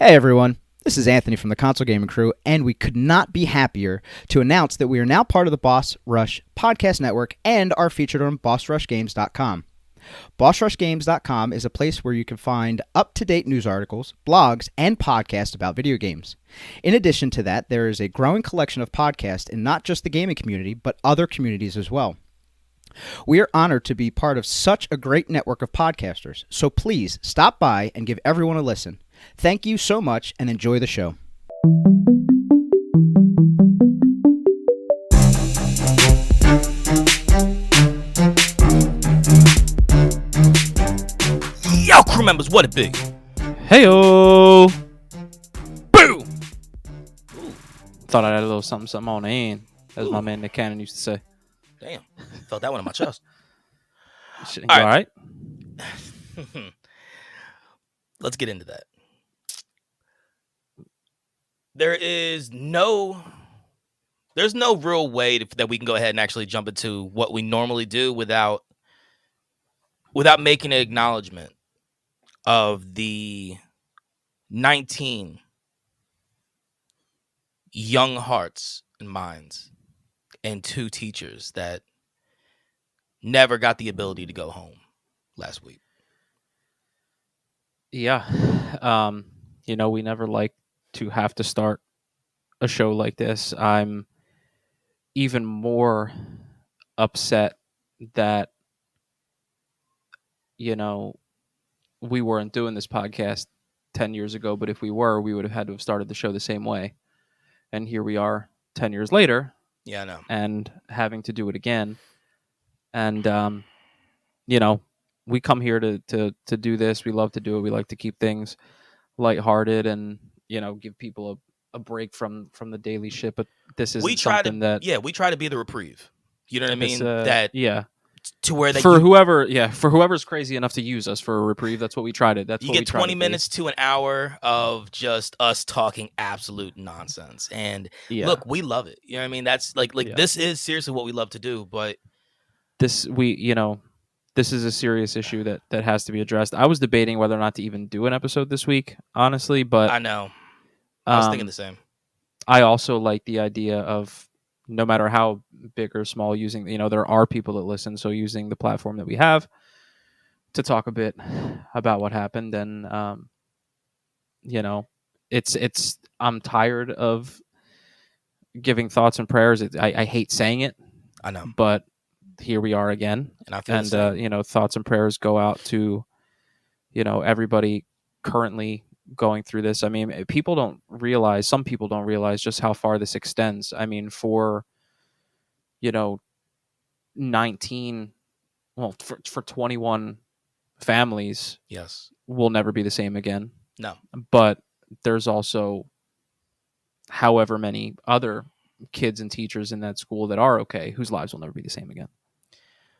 Hey everyone, this is Anthony from the Console Gaming Crew, and we could not be happier to announce that we are now part of the Boss Rush Podcast Network and are featured on BossRushGames.com. BossRushGames.com is a place where you can find up-to-date news articles, blogs, and podcasts about video games. In addition to that, there is a growing collection of podcasts in not just the gaming community, but other communities as well. We are honored to be part of such a great network of podcasters, so please stop by and give everyone a listen. Thank you so much and enjoy the show. Yo, crew members, what it be? Heyo! Boom! Thought I had a little something on the end, as my man Nick Cannon used to say. Damn, felt that one in my chest. You All all right? Let's get into that. There's no real way that we can go ahead and actually jump into what we normally do without making an acknowledgement of the 19 young hearts and minds and 2 teachers that never got the ability to go home last week. Yeah. We never like to have to start a show like this. I'm even more upset that, we weren't doing this podcast 10 years ago, but if we were, we would have had to have started the show the same way. And here we are 10 years later. Yeah, I know. And having to do it again. And, we come here to do this. We love to do it. We like to keep things lighthearted and, give people a break from the daily shit. But this isn't something that... Yeah, we try to be the reprieve. You know what I mean? Yeah. To where that for whoever's crazy enough to use us for a reprieve, that's what we try to. You get 20 minutes to an hour of just us talking absolute nonsense, and look, we love it. You know what I mean? That's like This is seriously what we love to do. But this is a serious issue that has to be addressed. I was debating whether or not to even do an episode this week, honestly, but I know I was thinking the same. I also like the idea of, no matter how big or small, using, there are people that listen. So using the platform that we have to talk a bit about what happened. And, I'm tired of giving thoughts and prayers. I hate saying it. I know. But here we are again. And I feel thoughts and prayers go out to, everybody currently going through this. I mean, some people don't realize just how far this extends. I mean, for 21 families, yes, will never be the same again. No. But there's also however many other kids and teachers in that school that are okay, whose lives will never be the same again.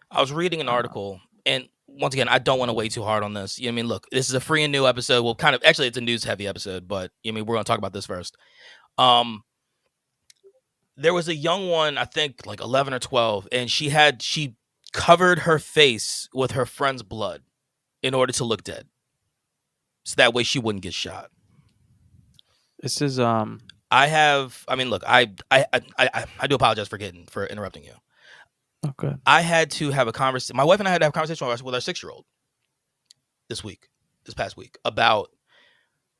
I was reading an article, and once again, I don't want to weigh too hard on this. You know what I mean? Look, this is a free and new episode. Well, actually, it's a news-heavy episode, but we're going to talk about this first. There was a young one, I think like 11 or 12, and she covered her face with her friend's blood in order to look dead, so that way she wouldn't get shot. This is look, I do apologize for interrupting you. Okay. I had to have a conversation. My wife and I had to have a conversation with our 6-year-old this past week, about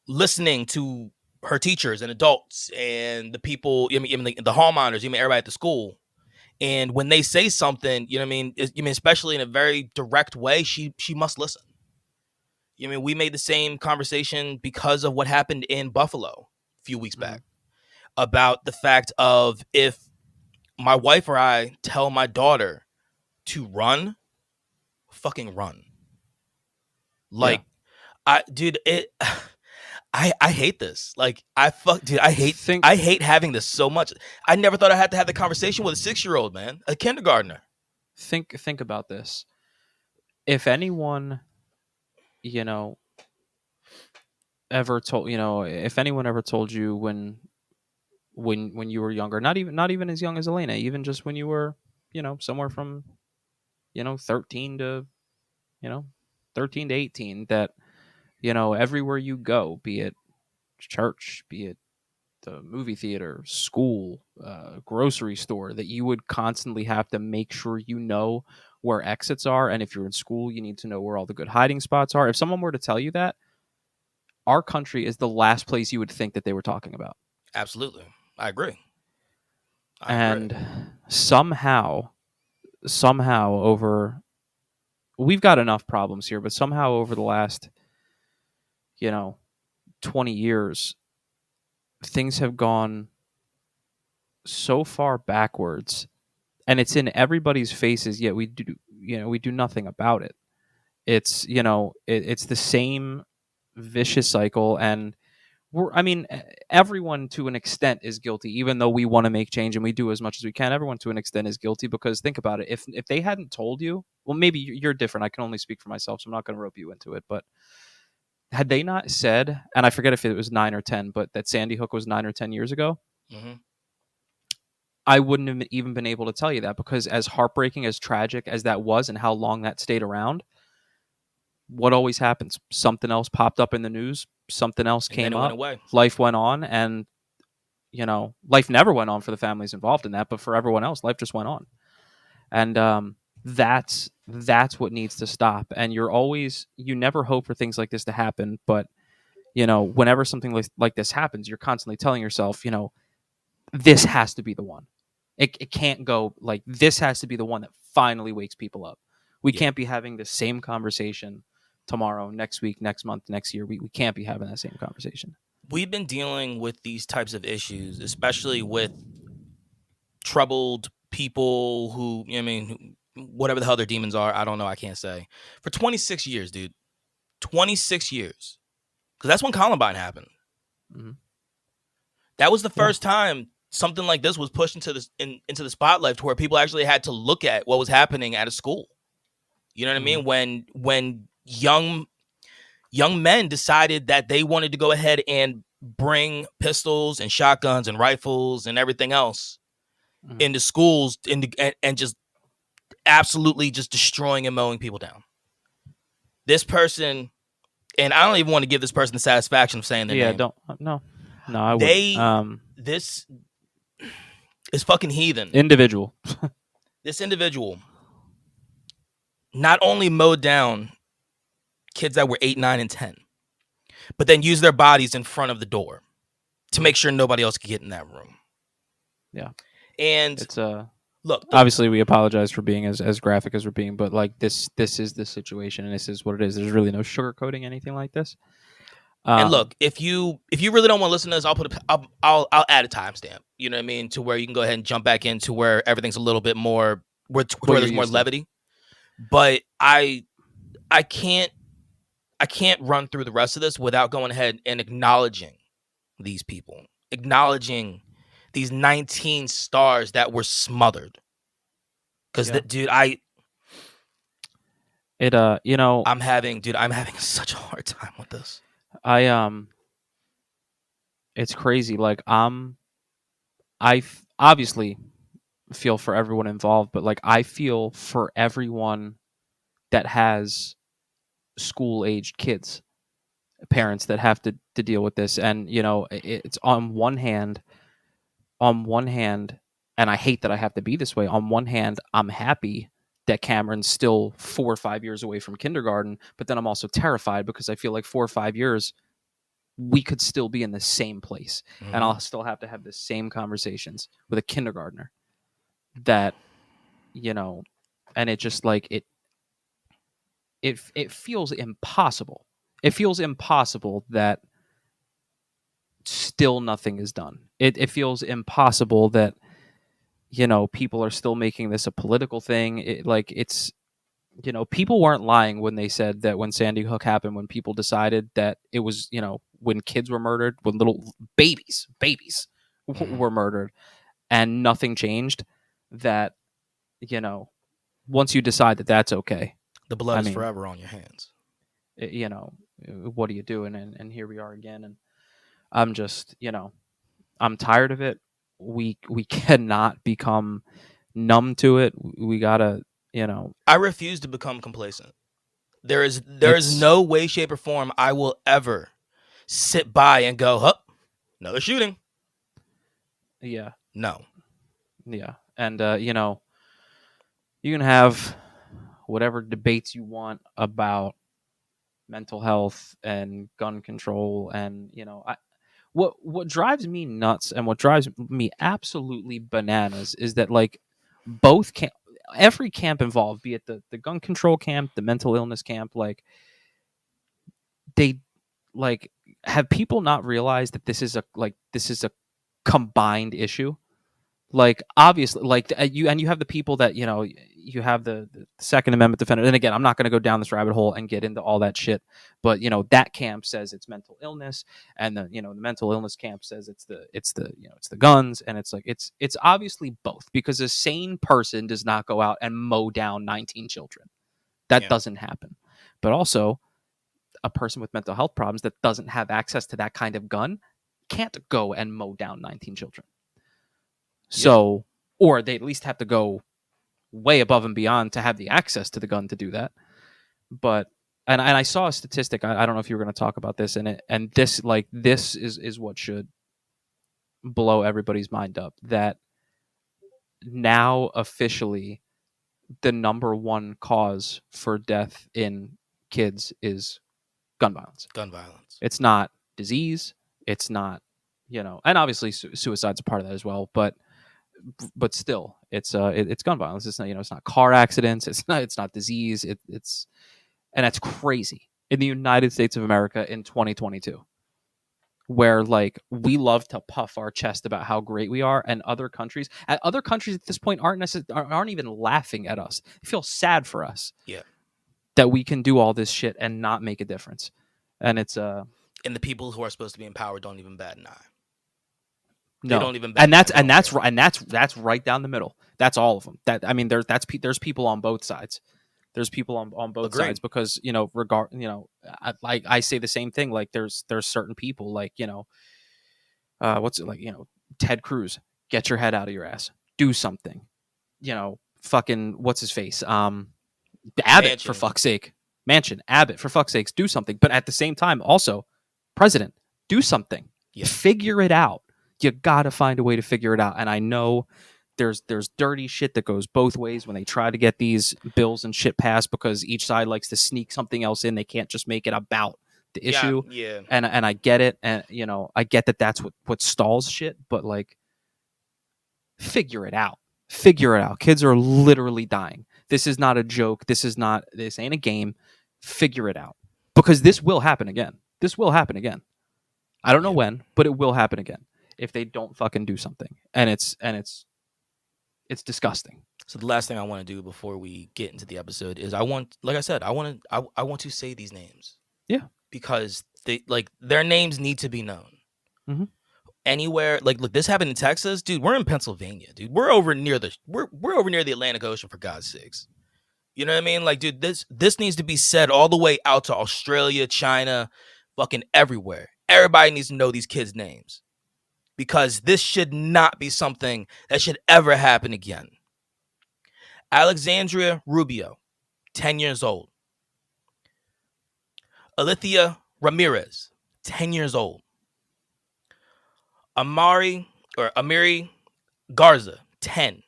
listening to her teachers and adults and the people, the hall monitors, everybody at the school. And when they say something, especially in a very direct way, she must listen. We made the same conversation because of what happened in Buffalo a few weeks back, about the fact of, if my wife or I tell my daughter to run, fucking run. Like, I hate this. Like, I hate having this so much. I never thought I had to have the conversation with a 6-year-old, man, a kindergartner. Think about this. If anyone, ever told you when you were younger, not even as young as Elena, even just when you were, somewhere from, 13 to 18, that, everywhere you go, be it church, be it the movie theater, school, grocery store, that you would constantly have to make sure you know where exits are. And if you're in school, you need to know where all the good hiding spots are. If someone were to tell you that, our country is the last place you would think that they were talking about. Absolutely. I agree. And somehow over, we've got enough problems here, but somehow over the last, 20 years, things have gone so far backwards, and it's in everybody's faces, yet we do nothing about it. It's, it's the same vicious cycle. And everyone to an extent is guilty, even though we want to make change and we do as much as we can. Everyone to an extent is guilty, because think about it. If they hadn't told you, well, maybe you're different. I can only speak for myself, so I'm not going to rope you into it. But had they not said, and I forget if it was 9 or 10, but that Sandy Hook was 9 or 10 years ago, I wouldn't have even been able to tell you that, because as heartbreaking, as tragic as that was, and how long that stayed around, what always happens? Something else popped up in the news. Something else came up. Went away. Life went on, and life never went on for the families involved in that, but for everyone else, life just went on. And that's what needs to stop. And you never hope for things like this to happen, but whenever something like this happens, you're constantly telling yourself, this has to be the one. It can't go like this. Has to be the one that finally wakes people up. We can't be having the same conversation tomorrow, next week, next month, next year. We can't be having that same conversation. We've been dealing with these types of issues, especially with troubled people who, whatever the hell their demons are, I don't know, I can't say. For 26 years, dude. 26 years. Because that's when Columbine happened. Mm-hmm. That was the first time something like this was pushed into the spotlight, to where people actually had to look at what was happening at a school. You know what I mean? When young men decided that they wanted to go ahead and bring pistols and shotguns and rifles and everything else into schools and just absolutely just destroying and mowing people down. This person, and I don't even want to give this person the satisfaction of saying their name. No, I wouldn't. This is fucking heathen. Individual. This individual not only mowed down kids that were 8, 9, and 10, but then used their bodies in front of the door to make sure nobody else could get in that room. Yeah. And it's look, obviously we apologize for being as graphic as we're being, but like this is the situation, and this is what it is. There's really no sugarcoating anything like this. And look, if you really don't want to listen to this, I'll add a timestamp. You know what I mean, to where you can go ahead and jump back into where everything's a little bit more where there's more levity. But I can't run through the rest of this without going ahead and acknowledging these people, acknowledging these 19 stars that were smothered. Because dude, I'm having such a hard time with this. It's crazy. Like I obviously feel for everyone involved, but like I feel for everyone that has school-aged kids, parents that have to deal with this. And it's on one hand, and I hate that I have to be this way. On one hand, I'm happy that Cameron's still 4 or 5 years away from kindergarten, but then I'm also terrified, because I feel like 4 or 5 years we could still be in the same place, and I'll still have to have the same conversations with a kindergartner that, and it just like it feels impossible. It feels impossible that still nothing is done. It feels impossible that, people are still making this a political thing. It's people weren't lying when they said that when Sandy Hook happened, when people decided that it was, when kids were murdered, when little babies were murdered, and nothing changed, that, once you decide that that's okay, the blood is forever on your hands. What do you do? And here we are again. And I'm just, I'm tired of it. We cannot become numb to it. We gotta, I refuse to become complacent. There is no way, shape, or form I will ever sit by and go, huh, another shooting. Yeah. No. Yeah. And, you know, you can have whatever debates you want about mental health and gun control. And, you know, what drives me nuts and what drives me absolutely bananas is that, like, both camp, every camp involved, be it the gun control camp, the mental illness camp, like, they, like, have people not realized that this is a combined issue? Like, obviously, like, you have the people that, you know, you have the Second Amendment defender. And again, I'm not going to go down this rabbit hole and get into all that shit, but, you know, that camp says it's mental illness, and the, you know, the mental illness camp says it's the you know, it's the guns. And it's like, it's obviously both, because a sane person does not go out and mow down 19 children. That doesn't happen. But also, a person with mental health problems that doesn't have access to that kind of gun can't go and mow down 19 children. So, or they at least have to go way above and beyond to have the access to the gun to do that. But, and I saw a statistic. I don't know if you were going to talk about this, and this, like, this is what should blow everybody's mind up, that now officially the number one cause for death in kids is gun violence. Gun violence. It's not disease. It's not, you know, and obviously suicide's a part of that as well, but still, it's gun violence. It's not, you know, it's not car accidents. It's not disease. It's and that's crazy in the United States of America in 2022, where, like, we love to puff our chest about how great we are, and other countries at this point aren't even laughing at us. They feel sad for us. Yeah. That we can do all this shit and not make a difference, and it's and the people who are supposed to be in power don't even bat an eye. No, they don't even. And that's right down the middle. That's all of them. That, I mean, there's people on both sides. There's people on both sides, because, you know, I say the same thing. Like, there's certain people, like, you know, what's it, like, you know, Ted Cruz, get your head out of your ass, do something. You know, fucking what's his face, Abbott, Manchin. For fuck's sake, Manchin, Abbott, for fuck's sakes, do something. But at the same time, also, President, do something. Yeah. Figure it out. You gotta find a way to figure it out. And I know there's dirty shit that goes both ways when they try to get these bills and shit passed, because each side likes to sneak something else in. They can't just make it about the issue. Yeah. And I get it, and, you know, I get that that's what stalls shit. But, like, figure it out. Figure it out. Kids are literally dying. This is not a joke. This ain't a game. Figure it out, because this will happen again. This will happen again. I don't know when, but it will happen again if they don't fucking do something. And it's disgusting. So the last thing I want to do before we get into the episode is I want to say these names. Yeah. Because their names need to be known. Mm-hmm. Anywhere, like, look, this happened in Texas, dude. We're in Pennsylvania, dude. We're over near the Atlantic Ocean, for God's sakes. You know what I mean? Like, dude, this needs to be said all the way out to Australia, China, fucking everywhere. Everybody needs to know these kids' names, because this should not be something that should ever happen again. Alexandria Rubio, 10 years old. Alithia Ramirez, 10 years old. Amiri Garza, 10.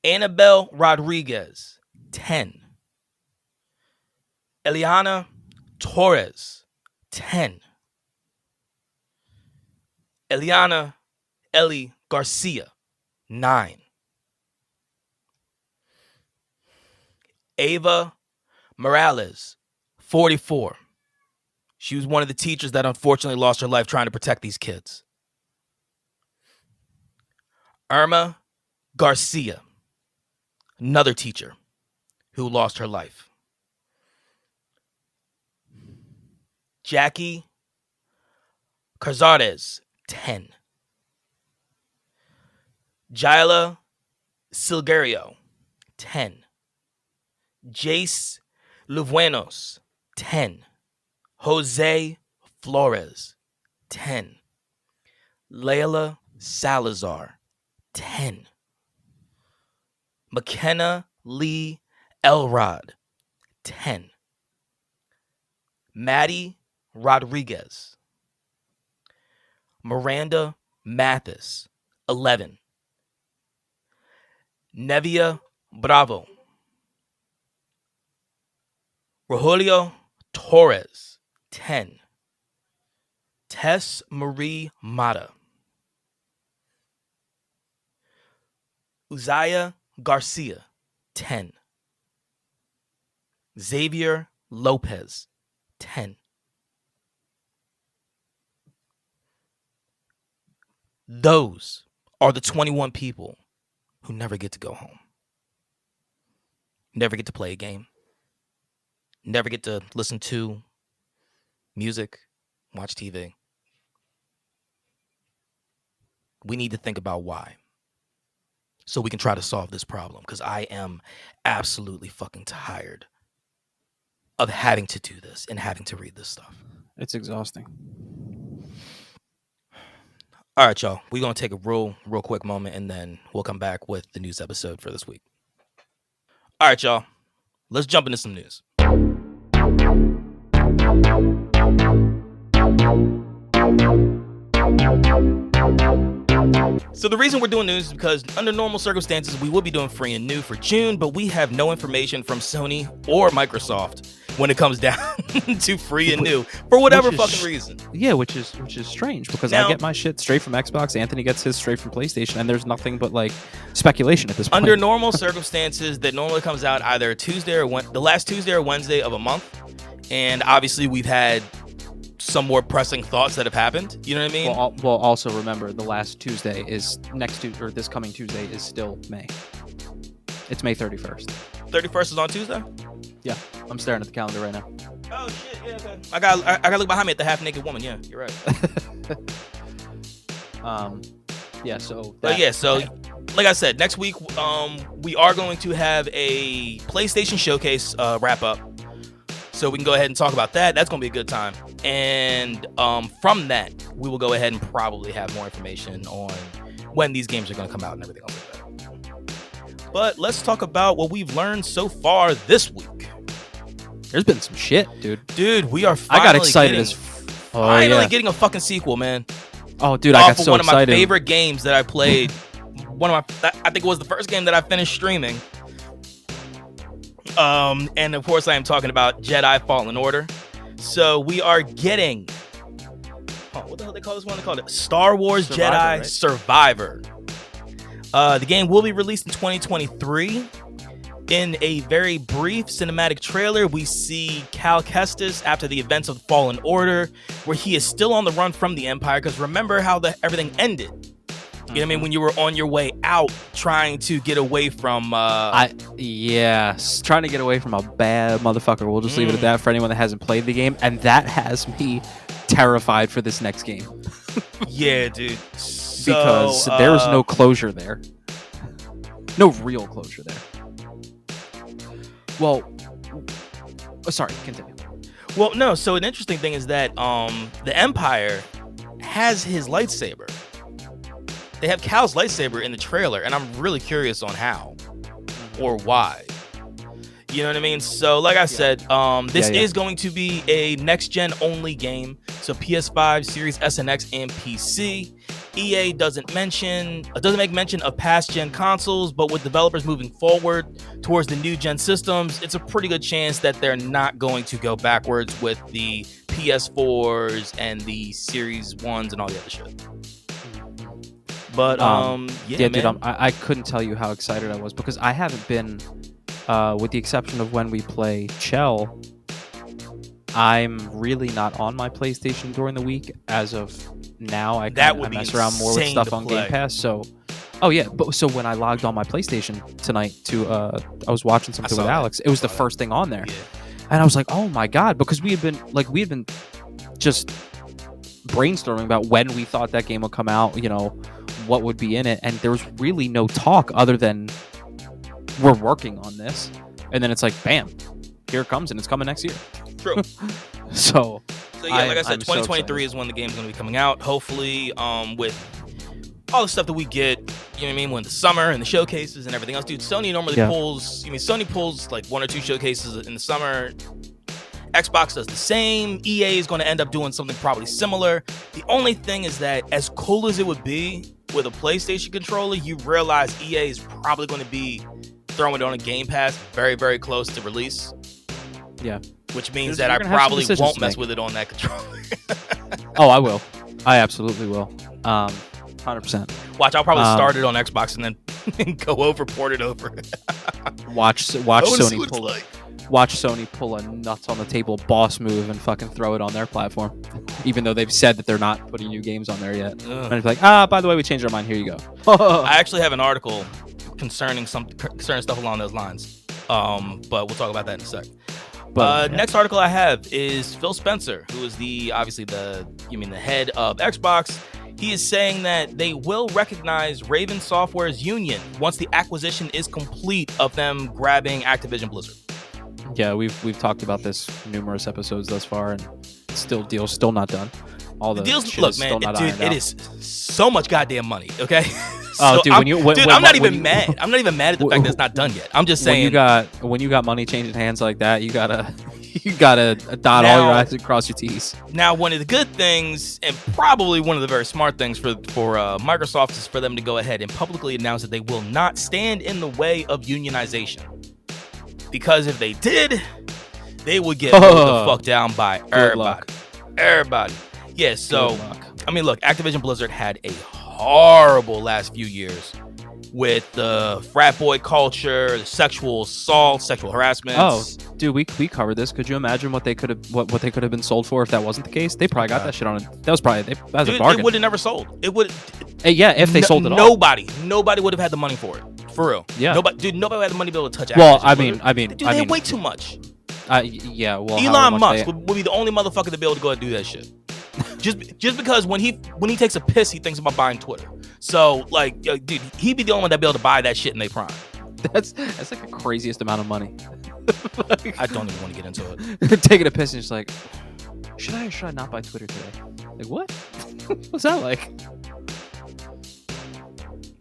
Annabelle Rodriguez, 10. Eliana Torres, 10. Eliana Ellie Garcia, 9. Ava Morales, 44. She was one of the teachers that unfortunately lost her life trying to protect these kids. Irma Garcia, another teacher who lost her life. Jackie Cazares, 10. Jaila Silgario, 10. Jace Luvuenos, 10. Jose Flores, 10. Layla Salazar, 10. McKenna Lee Elrod, 10. Maddie Rodriguez. Miranda Mathis, 11. Nevia Bravo. Rogelio Torres, 10. Tess Marie Mata. Uzziah Garcia, 10. Xavier Lopez, 10. Those are the 21 people who never get to go home. Never get to play a game. Never get to listen to music, watch TV. We need to think about why, so we can try to solve this problem, because I am absolutely fucking tired of having to do this and having to read this stuff. It's exhausting. All right, y'all. We're going to take a real quick moment, and then we'll come back with the news episode for this week. All right, y'all. Let's jump into some news. So the reason we're doing news is because under normal circumstances, we would be doing free and new for June, but we have no information from Sony or Microsoft when it comes down to free and new for whatever fucking reason. Yeah, which is strange, because now, I get my shit straight from Xbox, Anthony gets his straight from PlayStation, and there's nothing but like speculation at this point. Under normal circumstances, that normally comes out either Tuesday or the last Tuesday or Wednesday of a month, and obviously we've had some more pressing thoughts that have happened. You know what I mean? Well, also remember, the last Tuesday is next Tuesday, or this coming Tuesday is still May. It's May 31st. 31st is on Tuesday? Yeah, I'm staring at the calendar right now. Oh shit! Yeah, okay. I got look behind me at the half naked woman. Yeah, you're right. Yeah. So. So like I said, next week we are going to have a PlayStation Showcase wrap up, so we can go ahead and talk about that. That's gonna be a good time. And from that, we will go ahead and probably have more information on when these games are gonna come out and everything else like that. But let's talk about what we've learned so far this week. There's been some shit, dude. Dude, we are finally I got excited getting a fucking sequel, man. Oh, dude, I got so one of my excited. favorite games that I played. I think it was the first game that I finished streaming. And of course I am talking about Jedi Fallen Order. So we are getting, what the hell they call this one? They call it Star Wars Survivor, Jedi right? Survivor. The game will be released in 2023. In a very brief cinematic trailer, we see Cal Kestis after the events of Fallen Order, where he is still on the run from the Empire. Because remember how everything ended. You know what I mean? When you were on your way out, trying to get away from... trying to get away from a bad motherfucker. We'll just leave it at that for anyone that hasn't played the game. And that has me terrified for this next game. Yeah, dude. Because there's no closure there. No real closure there. Well, sorry, continue. Well, no, so an interesting thing is that the Empire has his lightsaber. They have Cal's lightsaber in the trailer, and I'm really curious on how or why. You know what I mean? So, like I said, this is going to be a next-gen only game. So PS5, Series S and X, and PC. EA doesn't make mention of past-gen consoles, but with developers moving forward towards the new-gen systems, it's a pretty good chance that they're not going to go backwards with the PS4s and the Series 1s and all the other shit. But, dude, I couldn't tell you how excited I was, because I haven't been, with the exception of when we play Chell, I'm really not on my PlayStation during the week as of now. I mess around more with stuff on Game Pass. So, so when I logged on my PlayStation tonight I was watching something with Alex. It was the first thing on there, and I was like, "Oh my god!" Because we had been just brainstorming about when we thought that game would come out. You know, what would be in it, and there was really no talk other than we're working on this, and then it's like, bam, here it comes, and it's coming next year. True. So like I said, 2023 is when the game's going to be coming out. Hopefully, with all the stuff that we get, you know what I mean, when the summer and the showcases and everything else. Dude, Sony normally pulls like one or two showcases in the summer, Xbox does the same. EA is going to end up doing something probably similar. The only thing is that as cool as it would be with a PlayStation controller, you realize EA is probably going to be throwing it on a Game Pass very, very close to release. Yeah. Which means that I probably won't mess with it on that controller. Oh, I will. I absolutely will. 100%. Watch, I'll probably start it on Xbox and then go over, port it over. Watch Sony pull it. Watch Sony pull a nuts on the table boss move and fucking throw it on their platform, even though they've said that they're not putting new games on there yet. And it's like, by the way, we changed our mind. Here you go. I actually have an article concerning stuff along those lines, but we'll talk about that in a sec. Next article I have is Phil Spencer, who is the head of Xbox. He is saying that they will recognize Raven Software's union once the acquisition is complete of them grabbing Activision Blizzard. Yeah, we've talked about this numerous episodes thus far, and deal's still not done. All the deals, look, man, dude, it is so much goddamn money. Okay. Oh, dude, I'm not even mad. I'm not even mad at the fact that it's not done yet. I'm just saying, when you got money changing hands like that, you gotta dot all your I's and cross your T's. Now, one of the good things, and probably one of the very smart things for Microsoft, is for them to go ahead and publicly announce that they will not stand in the way of unionization. Because if they did, they would get the fuck down by everybody. Yeah, so, I mean, look, Activision Blizzard had a horrible last few years with the frat boy culture, the sexual assault, sexual harassment. Oh, dude, we covered this. Could you imagine what they could have been sold for if that wasn't the case? They probably got that shit on it. That was a bargain. It would have never sold. It would. Yeah, if they sold it all. Nobody would have had the money for it. For real. Yeah. Nobody would have the money to be able to touch Activision. Well, I mean, dude, they had way too much. Yeah. Well, Elon Musk would be the only motherfucker to be able to go and do that shit. Just because when he takes a piss, he thinks about buying Twitter. So, like, dude, he'd be the only one that'd be able to buy that shit in their prime. That's like the craziest amount of money. I don't even want to get into it. Taking a piss and just like, should I or should I not buy Twitter today? Like, what? What's that like?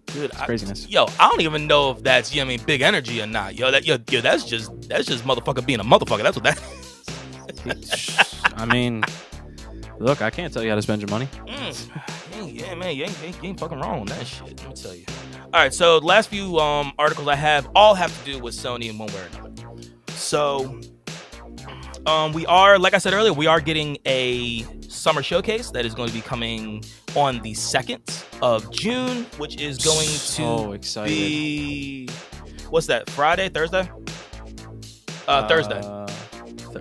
Dude, craziness. I don't even know if that's big energy or not. That's just motherfucker being a motherfucker. That's what that is. I mean, look, I can't tell you how to spend your money. Yeah, man, you ain't fucking wrong on that shit. Let me tell you. All right, so the last few articles I have all have to do with Sony in one way or another. So, we are, like I said earlier, we are getting a summer showcase that is going to be coming on the 2nd of June, which is going to be, what's that, Friday, Thursday? Thursday.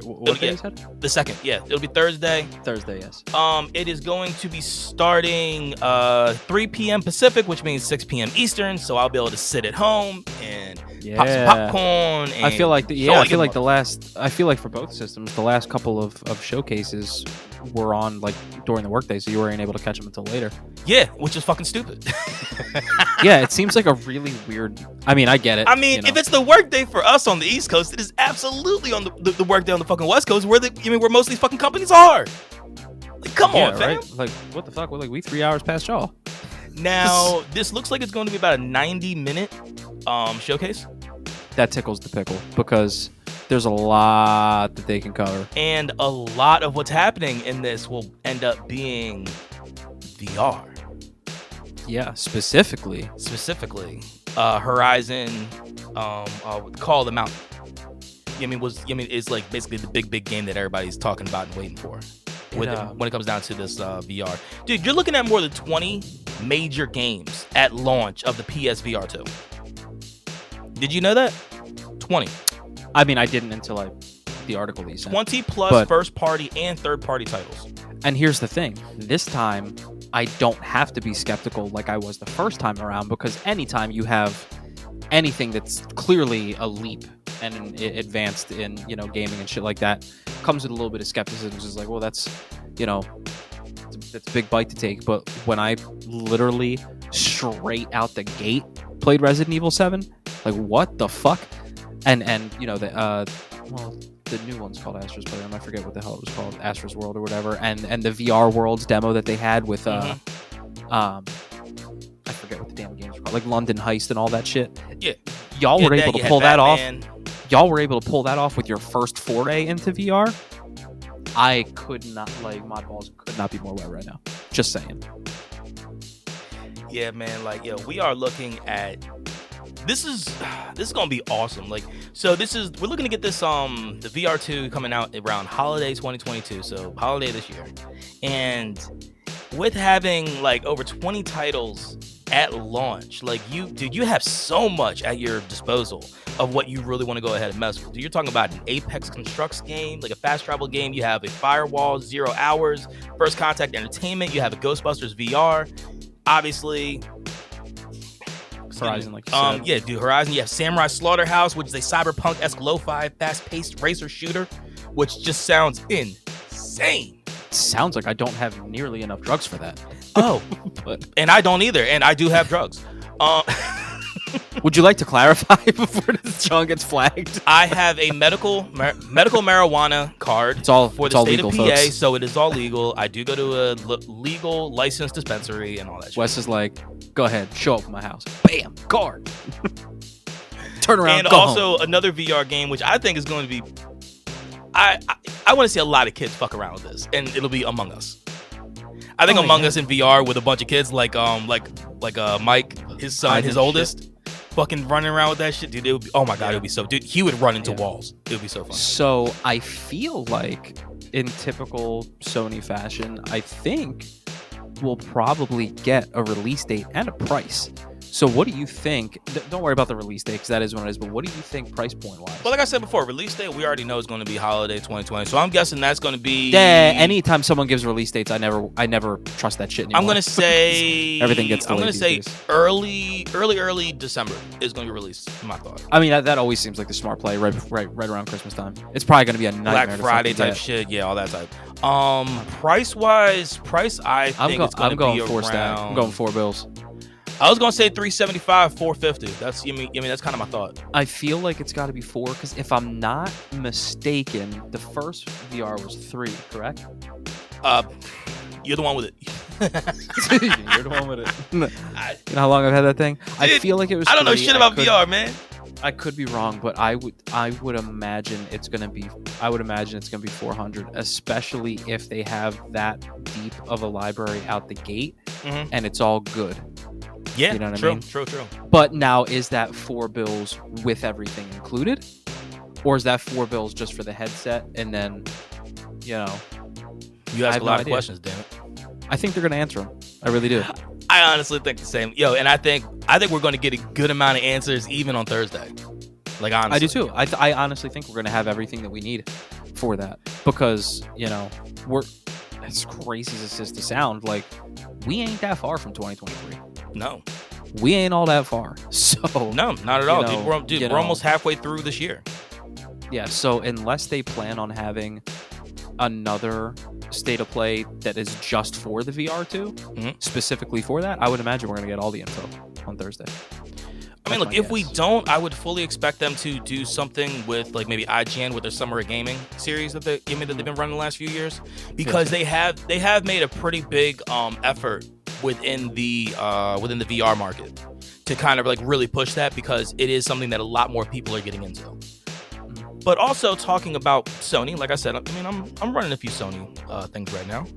What day you said? The 2nd, yeah. It'll be Thursday. Thursday, yes. It is going to be starting 3 p.m. Pacific, which means 6 p.m. Eastern, so I'll be able to sit at home and pop some popcorn. And I feel like for both systems, the last couple of showcases were on like during the workday, so you weren't able to catch them until later. Yeah, which is fucking stupid. Yeah, it seems like a really weird. I mean, I get it. I mean, if it's the workday for us on the East Coast, it is absolutely on the workday on the fucking West Coast, where most of these fucking companies are. Like, come on, fam. Right? Like, what the fuck? We're like, we 3 hours past y'all. Now, this looks like it's going to be about a 90-minute showcase. That tickles the pickle because there's a lot that they can cover. And a lot of what's happening in this will end up being VR. Yeah, specifically. Horizon, Call of the Mountain. It's like basically the big game that everybody's talking about and waiting for. When it comes down to this VR. Dude, you're looking at more than 20 major games at launch of the PSVR 2. Did you know that? 20. I mean, I didn't until the article that you sent. 20 plus first-party and third-party titles. And here's the thing. This time, I don't have to be skeptical like I was the first time around, because anytime you have anything that's clearly a leap and advanced in, gaming and shit like that, comes with a little bit of skepticism. It's just like, well, that's a big bite to take. But when I literally straight out the gate played Resident Evil 7, like, what the fuck? And the new one's called Astra's Playroom. I forget what the hell it was called, Astra's World or whatever. And the VR Worlds demo that they had with I forget what the damn games were called, like London Heist and all that shit. Yeah, y'all were able to pull that off. Y'all were able to pull that off with your first foray into VR. I could not, like, my balls could not be more wet right now. Just saying. Yeah, man. Like, yo, we are looking at. This is gonna be awesome. Like, so we're looking to get this the VR2 coming out around holiday 2022. So holiday this year, and with having like over 20 titles at launch, like you have so much at your disposal of what you really want to go ahead and mess with. Dude, you're talking about an Apex Constructs game, like a fast travel game. You have a Firewall, 0 Hours, First Contact Entertainment. You have a Ghostbusters VR, obviously. Horizon, like you said. Yeah, dude, Horizon. You have Samurai Slaughterhouse, which is a cyberpunk-esque lo-fi, fast-paced racer shooter, which just sounds insane. Sounds like I don't have nearly enough drugs for that. Oh, and I don't either, and I do have drugs. Would you like to clarify before this John gets flagged? I have a medical marijuana card it's all for the state legal, of PA, folks. so it is all legal. I do go to a legal licensed dispensary and all that shit. Wes is like, go ahead, show up at my house. Bam, card. Turn around, and go also home. another VR game, which I think is going to be. I want to see a lot of kids fuck around with this, and it'll be Among Us. I think Among Us in VR with a bunch of kids, like Mike, his son, his oldest, fucking running around with that shit, dude. It would be, oh my god, it would be so, dude. He would run into walls. It would be so fun. So I feel like, in typical Sony fashion, I think we'll probably get a release date and a price. So what do you think? Don't worry about the release date because that is what it is. But what do you think price point wise? Well, like I said before, release date we already know is going to be holiday 2020. So I'm guessing that's going to be. Yeah. Anytime someone gives release dates, I never trust that shit anymore. I'm going to say everything gets delayed. I'm going to say early December is going to be released. My thought. I mean that always seems like the smart play right around Christmas time. It's probably going to be a nightmare. Black Friday type shit. Yeah, all that type. Price wise, I think it's going to be around. I'm going $4. I was gonna say 375, 450. That's that's kind of my thought. I feel like it's got to be 4 because if I'm not mistaken, the first VR was 3, correct? You're the one with it. You're the one with it. You know how long I've had that thing? Dude, I feel like it was. I don't know shit about VR, man. I could be wrong, but I would imagine it's gonna be. I would imagine it's gonna be 400, especially if they have that deep of a library out the gate, and it's all good. Yeah, you know what true, I mean? True. But now, is that $4 with everything included, or is that $4 just for the headset and then, you ask a lot of questions, damn it. I think they're gonna answer them. I really do. I honestly think the same. And I think we're going to get a good amount of answers even on Thursday. Like, honestly, I do too. I honestly think we're gonna have everything that we need for that because we're as crazy as this is to sound, like we ain't that far from 2023. No, we ain't all that far. So no, not at all, dude. We're almost halfway through this year. Yeah. So unless they plan on having another state of play that is just for the VR2, specifically for that, I would imagine we're gonna get all the info on Thursday. I mean, look, if we don't, I would fully expect them to do something with like maybe IGN with their Summer of Gaming series that they've been running the last few years, because they have made a pretty big effort within the VR market to kind of like really push that, because it is something that a lot more people are getting into. But also talking about Sony, like I said, I mean, I'm running a few Sony things right now.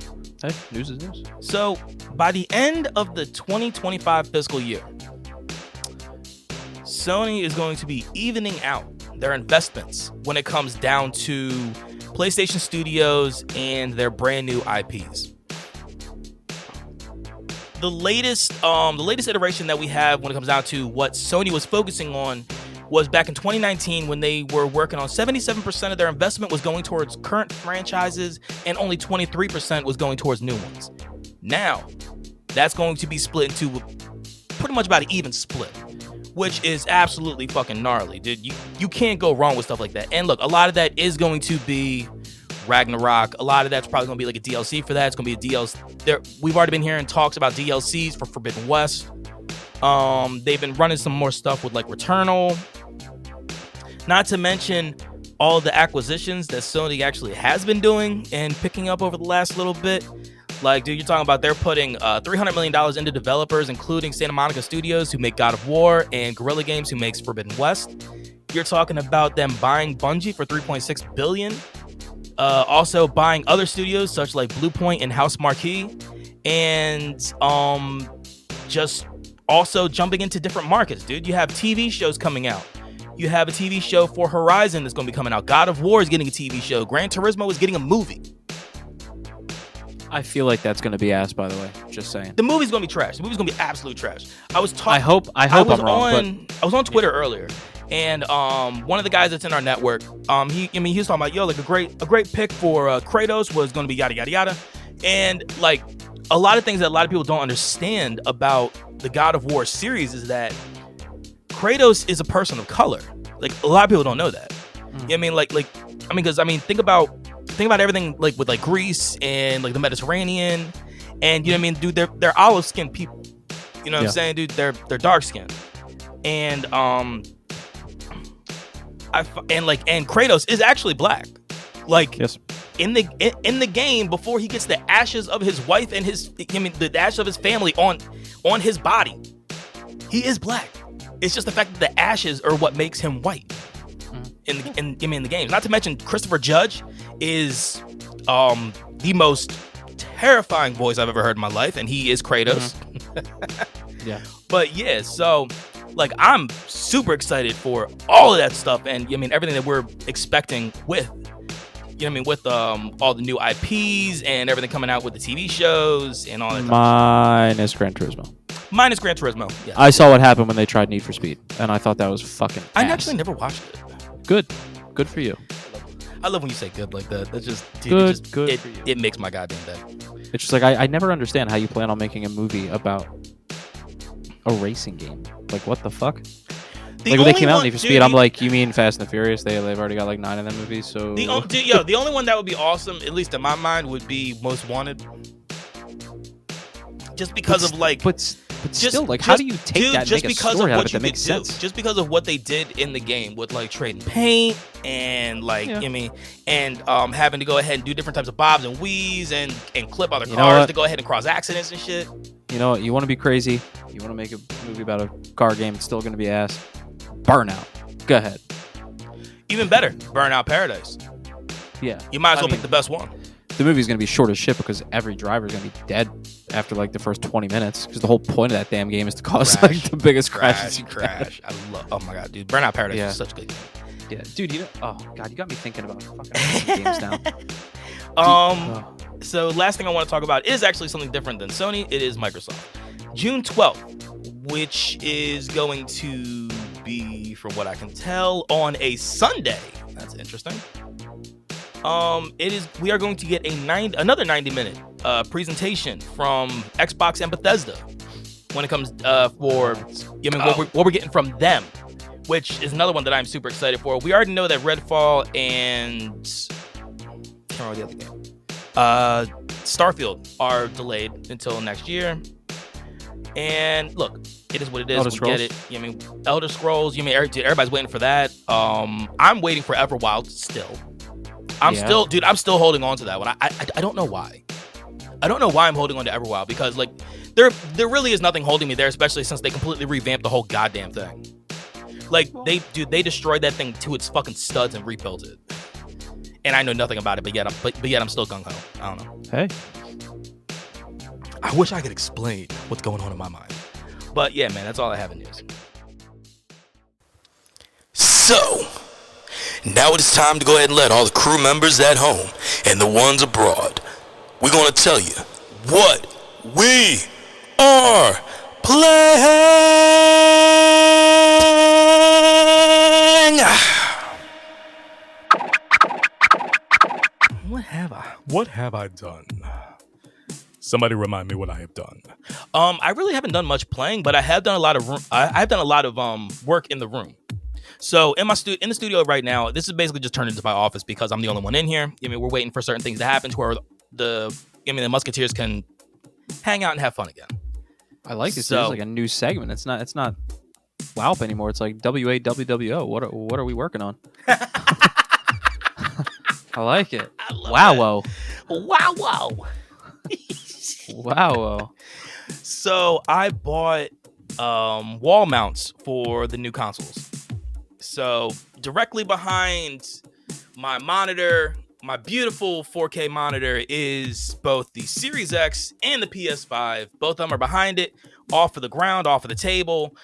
Hey, news is news. So by the end of the 2025 fiscal year, Sony is going to be evening out their investments when it comes down to PlayStation Studios and their brand new IPs. The latest iteration that we have when it comes down to what Sony was focusing on was back in 2019, when they were working on 77% of their investment was going towards current franchises and only 23% was going towards new ones. Now, that's going to be split into pretty much about an even split, which is absolutely fucking gnarly, dude. You can't go wrong with stuff like that. And look, a lot of that is going to be Ragnarok. A lot of that's probably going to be like a DLC for that. It's going to be a DLC. We've already been hearing talks about DLCs for Forbidden West. They've been running some more stuff with like Returnal. Not to mention all the acquisitions that Sony actually has been doing and picking up over the last little bit. Like, dude, you're talking about they're putting $300 million into developers, including Santa Monica Studios, who make God of War, and Guerrilla Games, who makes Forbidden West. You're talking about them buying Bungie for $3.6 billion. Also buying other studios such like Bluepoint and House Marquee, and just also jumping into different markets, dude. You have TV shows coming out. You have a TV show for Horizon that's going to be coming out. God of War is getting a TV show. Gran Turismo is getting a movie. I feel like that's going to be ass, by the way. Just saying. The movie's going to be trash. The movie's going to be absolute trash. I hope I'm wrong. I was on Twitter earlier, and one of the guys that's in our network, he was talking about, yo, like a great pick for Kratos was going to be yada yada yada, and like a lot of things that a lot of people don't understand about the God of War series is that Kratos is a person of color. Like a lot of people don't know that. You know what I mean? Because think about everything like with like Greece and like the Mediterranean, and you know what I mean, dude, they're olive skinned people. You know what I'm saying, dude? They're dark skinned, and and Kratos is actually black. Like yes. In the game, before he gets the ashes of his wife and the ashes of his family on his body, he is black. It's just the fact that the ashes are what makes him white in the games. Not to mention Christopher Judge is the most terrifying voice I've ever heard in my life, and he is Kratos. Yeah. But yeah, so like I'm super excited for all of that stuff, and everything that we're expecting with with all the new IPs and everything coming out with the TV shows and all that. Minus Gran Turismo. Minus Gran Turismo. Yeah. I saw what happened when they tried Need for Speed, and I thought that was fucking ass. I actually never watched it. Good for you. I love when you say good like that. That's just good for you. It makes my goddamn day. It's just like I never understand how you plan on making a movie about a racing game. Like what the fuck? Like when they came out in Need for Speed, I'm like, you mean Fast and the Furious? They've already got like 9 of them movies. So the only one that would be awesome, at least in my mind, would be Most Wanted. Just because of like, but still, like, how do you take that and make a story out of it that makes sense? Just because of what they did in the game with like trading paint and like having to go ahead and do different types of bobs and weaves and clip other cars to go ahead and cross accidents and shit. You know what? You want to be crazy? You want to make a movie about a car game? It's still going to be ass. Burnout. Go ahead. Even better, Burnout Paradise. Yeah. You might as well pick the best one. The movie's going to be short as shit because every driver is going to be dead after like the first 20 minutes because the whole point of that damn game is to cause like the biggest crashes. Crash. Oh my god, dude. Burnout Paradise is such a good game. Yeah, dude, oh god, you got me thinking about fucking games now. So last thing I want to talk about is actually something different than Sony. It is Microsoft. June 12th, which is going to be, from what I can tell, on a Sunday. That's interesting. We are going to get another 90-minute presentation from Xbox and Bethesda when it comes what we're getting from them, which is another one that I'm super excited for. We already know that Redfall and can't remember the other game, Starfield are delayed until next year. And look, it is what it is. Elder Scrolls. Get it. Elder Scrolls. Everybody's waiting for that. I'm waiting for Everwild still. I'm still holding on to that one. I don't know why. I don't know why I'm holding on to Everwild because like there really is nothing holding me there, especially since they completely revamped the whole goddamn thing. Like they destroyed that thing to its fucking studs and rebuilt it. And I know nothing about it, but yet I'm still gung ho. I don't know. Hey. I wish I could explain what's going on in my mind. But yeah, man, that's all I have in news. So, now it is time to go ahead and let all the crew members at home and the ones abroad, we're going to tell you what we are playing. What have I done? Somebody remind me what I have done. I really haven't done much playing, but I have done a lot of I've done a lot of work in the room. So in the studio right now, this is basically just turned into my office because I'm the only one in here. We're waiting for certain things to happen to where the Musketeers can hang out and have fun again. I like this. So, it's like a new segment. It's not WAWP anymore. It's like WAWWO. What are we working on? I like it. Wow. Wow. So I bought wall mounts for the new consoles. So directly behind my monitor, my beautiful 4K monitor is both the Series X and the PS5. Both of them are behind it, off of the ground, off of the table.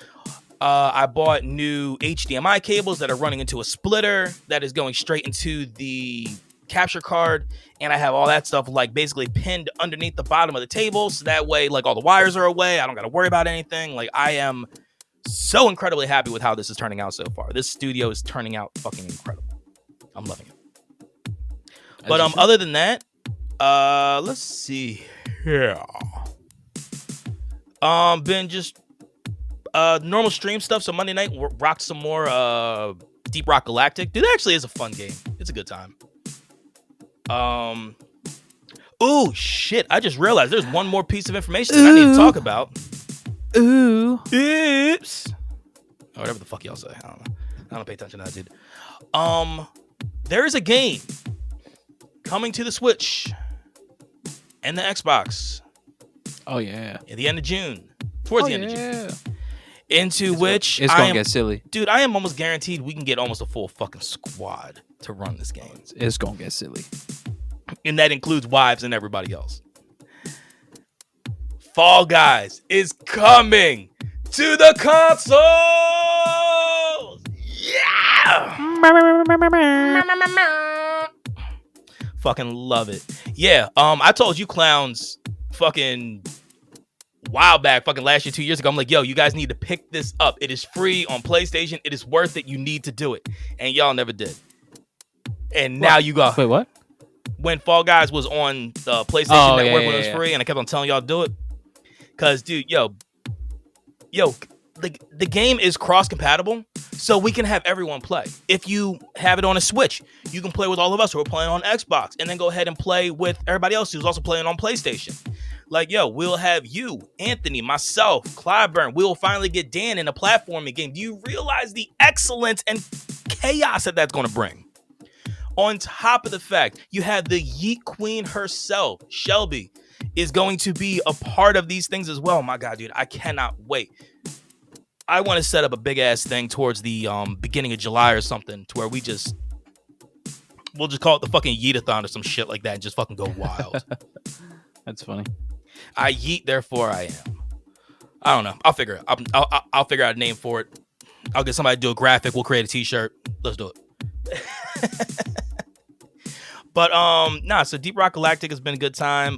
I bought new HDMI cables that are running into a splitter that is going straight into the capture card, and I have all that stuff like basically pinned underneath the bottom of the table, so that way like all the wires are away. I don't got to worry about anything. Like, I am so incredibly happy with how this is turning out so far. This studio is turning out fucking incredible. I'm loving it. But other than that, let's see here. Been just normal stream stuff. So Monday night rocked some more Deep Rock Galactic. Dude, that actually is a fun game. It's a good time. Ooh, shit. I just realized there's one more piece of information that I need to talk about. Ooh. Oops. Or whatever the fuck y'all say. I don't know. I don't pay attention to that, dude. There is a game coming to the Switch and the Xbox. Oh, yeah. At the end of June. Towards the end of June. Into which it's going to get silly. Dude, I am almost guaranteed we can get almost a full fucking squad to run this game. It's going to get silly. And that includes wives and everybody else. Fall Guys is coming to the consoles! Yeah! Fucking love it. Yeah, I told you clowns fucking while back, fucking last year, 2 years ago, I'm like, yo, you guys need to pick this up. It is free on PlayStation. It is worth it. You need to do it. And y'all never did. And now you go. Wait, what? When Fall Guys was on the PlayStation Network when it was free, and I kept on telling y'all to do it. Because, dude, yo, the game is cross-compatible, so we can have everyone play. If you have it on a Switch, you can play with all of us who are playing on Xbox, and then go ahead and play with everybody else who's also playing on PlayStation. Like, yo, we'll have you, Anthony, myself, Clyburn. We'll finally get Dan in a platforming game. Do you realize the excellence and chaos that that's going to bring? On top of the fact, you have the Yeet Queen herself, Shelby, is going to be a part of these things as well. My God, dude, I cannot wait. I want to set up a big ass thing towards the beginning of July or something, to where we'll just call it the fucking Yeetathon or some shit like that, and just fucking go wild. That's funny. I yeet, therefore I am. I don't know. I'll figure it. I'll figure out a name for it. I'll get somebody to do a graphic. We'll create a T-shirt. Let's do it. But so Deep Rock Galactic has been a good time.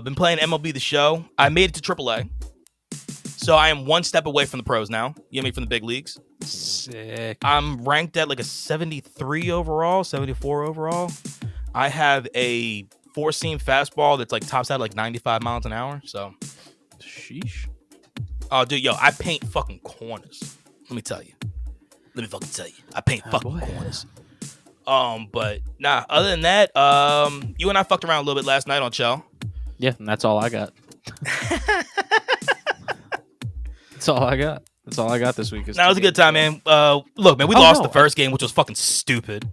Been playing MLB The Show. I made it to AAA. So I am one step away from the pros now. You know me, from the big leagues. Sick. I'm ranked at like a 73 overall, 74 overall. I have a 4-seam fastball that's like tops out like 95 miles an hour. So, sheesh. Oh, dude, yo, I paint fucking corners. Let me fucking tell you. I paint fucking corners. But nah, other than that, you and I fucked around a little bit last night on Chell. Yeah, and that's all I got. That's all I got. That's all I got this week. It was a good time, man. Look, man, we lost the first game, which was fucking stupid.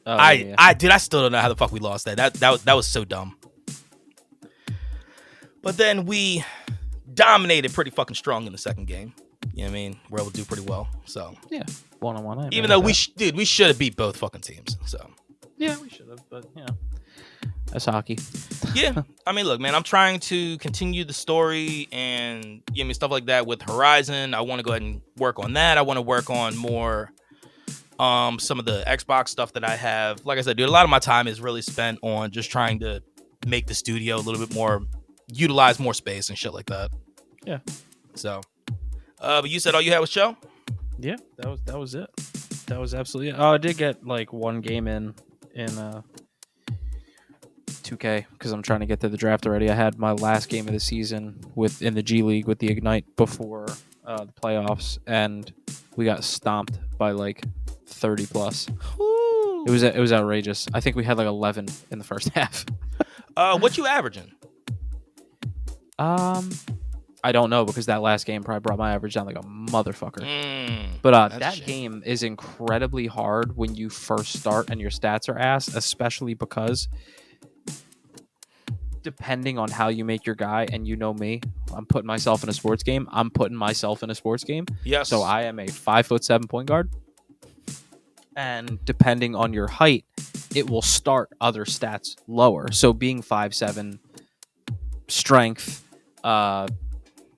I still don't know how the fuck we lost that. That was so dumb. But then we dominated pretty fucking strong in the second game. You know what I mean? We're able to do pretty well. So yeah, 1-on-1. Even though we should have beat both fucking teams. So yeah, we should have. But you know, that's hockey. Yeah, I mean, look, man, I'm trying to continue the story and stuff like that with Horizon. I want to go ahead and work on that. I want to work on more some of the Xbox stuff that I have. Like I said, dude, a lot of my time is really spent on just trying to make the studio a little bit more, utilize more space and shit like that. Yeah. So, but you said all you had was show? Yeah, that was it. That was absolutely it. Oh, I did get like one game in 2K because I'm trying to get to the draft already. I had my last game of the season in the G League with the Ignite before the playoffs, and we got stomped by like 30 plus. Ooh. It was outrageous. I think we had like 11 in the first half. What you averaging? I don't know, because that last game probably brought my average down like a motherfucker. But that game is incredibly hard when you first start and your stats are ass, especially because depending on how you make your guy, and you know me, I'm putting myself in a sports game. Yes. So I am a 5'7" point guard. And depending on your height, it will start other stats lower. So being 5'7", strength,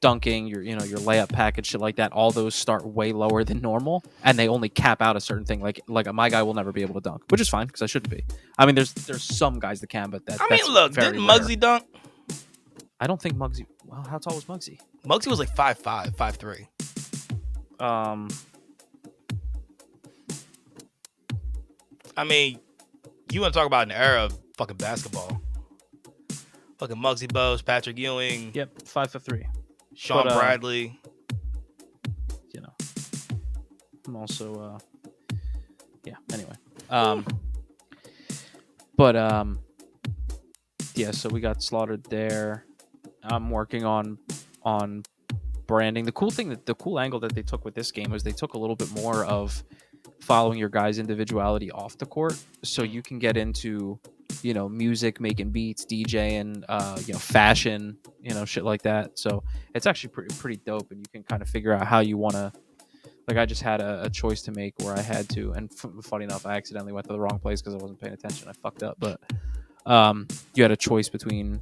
dunking, your layup package, shit like that, all those start way lower than normal, and they only cap out a certain thing. Like my guy will never be able to dunk, which is fine because I shouldn't be. I mean, there's some guys that can, but that's look, very didn't rare. Muggsy dunk? I don't think Muggsy. Well, how tall was Muggsy? Muggsy was like 5'5", 5'3". I mean, you want to talk about an era of fucking basketball? Fucking Muggsy Bogues, Patrick Ewing. Yep, 5'3". Sean Bradley. You know, I'm also. Yeah. Anyway. Yeah. So we got slaughtered there. I'm working on branding. The cool angle that they took with this game was they took a little bit more of following your guy's individuality off the court, so you can get into, music, making beats, DJing, fashion, shit like that. So it's actually pretty dope, and you can kind of figure out how you want to. Like, I just had a choice to make where I had to, and funny enough, I accidentally went to the wrong place because I wasn't paying attention. I fucked up, but you had a choice between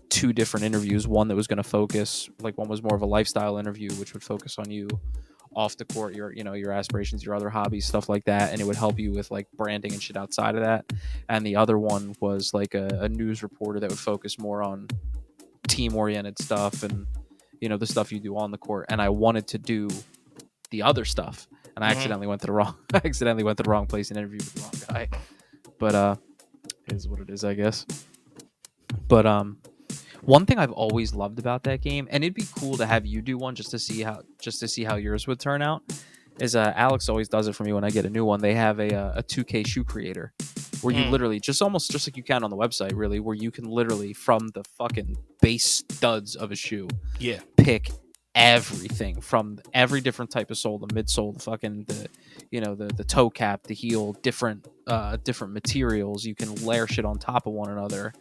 two different interviews. One that was going to focus, like, one was more of a lifestyle interview, which would focus on you off the court, your aspirations, your other hobbies, stuff like that, and it would help you with like branding and shit outside of that. And the other one was like a news reporter that would focus more on team oriented stuff and the stuff you do on the court. And I wanted to do the other stuff, and I accidentally went to the wrong place and interviewed with the wrong guy. But it is what it is, I guess. But one thing I've always loved about that game, and it'd be cool to have you do one just to see how yours would turn out, is Alex always does it for me when I get a new one. They have a 2K shoe creator where you literally almost like you can on the website, really, where you can literally from the fucking base studs of a shoe, pick everything from every different type of sole, the midsole, the fucking the toe cap, the heel, different materials. You can layer shit on top of one another.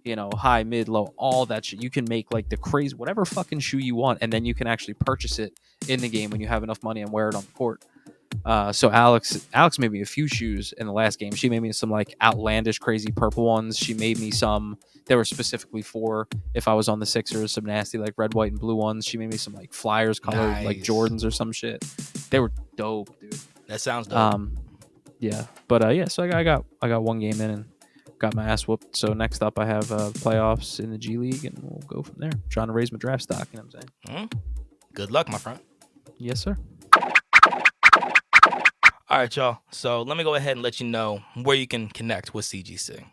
High, mid, low, all that shit. You can make like the crazy, whatever fucking shoe you want, and then you can actually purchase it in the game when you have enough money and wear it on the court. So Alex made me a few shoes in the last game. She made me some like outlandish, crazy purple ones. She made me some that were specifically for if I was on the Sixers, some nasty like red, white, and blue ones. She made me some like Flyers colored like Jordans or some shit. They were dope, dude. That sounds dope. Yeah, but yeah. So I got one game in and got my ass whooped. So next up, I have playoffs in the G League, and we'll go from there. Trying to raise my draft stock. You know what I'm saying? Good luck, my friend. Yes, sir. All right, y'all. So let me go ahead and let you know where you can connect with CGC.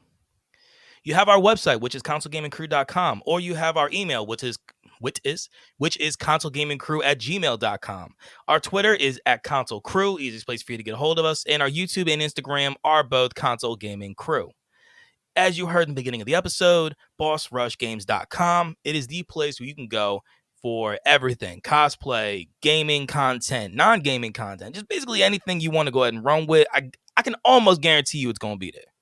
You have our website, which is consolegamingcrew.com, or you have our email, which is consolegamingcrew@gmail.com. Our Twitter is @consolecrew, easiest place for you to get a hold of us, and our YouTube and Instagram are both Console Gaming Crew. As you heard in the beginning of the episode, bossrushgames.com. It is the place where you can go for everything: cosplay, gaming content, non-gaming content, just basically anything you want to go ahead and run with. I can almost guarantee you it's going to be there.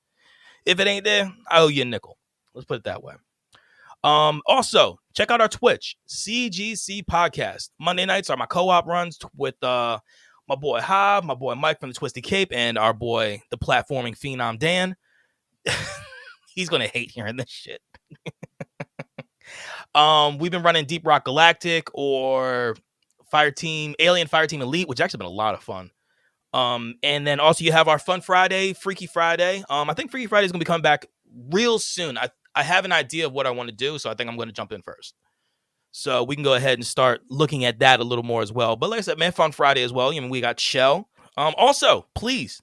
If it ain't there, I owe you a nickel. Let's put it that way. Also, check out our Twitch, CGC Podcast. Monday nights are my co-op runs with my boy Hob, my boy Mike from the Twisty Cape, and our boy, the platforming phenom Dan. He's going to hate hearing this shit. We've been running Deep Rock Galactic or Alien Fireteam Elite, which actually been a lot of fun. And then also you have our Fun Friday, Freaky Friday. I think Freaky Friday is going to be coming back real soon. I have an idea of what I want to do, so I think I'm going to jump in first. So we can go ahead and start looking at that a little more as well. But like I said, man, Fun Friday as well. We got Shell. Also, please,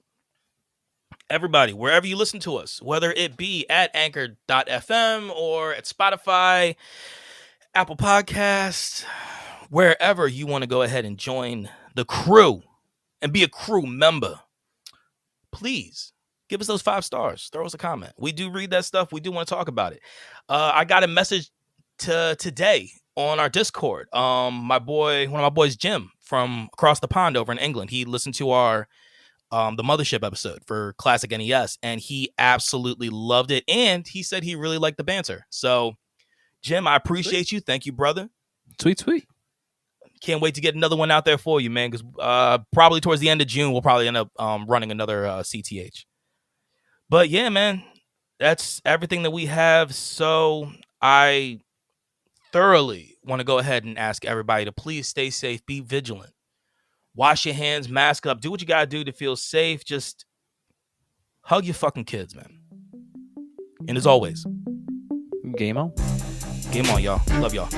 everybody, wherever you listen to us, whether it be at anchor.fm or at Spotify, Apple Podcasts, wherever you want to go ahead and join the crew and be a crew member, please give us those 5 stars. Throw us a comment. We do read that stuff. We do want to talk about it. I got a message today on our Discord. One of my boys, Jim, from across the pond over in England, he listened to our the Mothership episode for Classic NES, and he absolutely loved it. And he said he really liked the banter. So, Jim, I appreciate you. Thank you, brother. Sweet. Can't wait to get another one out there for you, man, because probably towards the end of June, we'll probably end up running another CTH. But yeah, man, that's everything that we have. So I thoroughly want to go ahead and ask everybody to please stay safe, be vigilant, wash your hands, mask up, do what you gotta do to feel safe. Just hug your fucking kids, man. And as always, Game on. game on, y'all. Love y'all.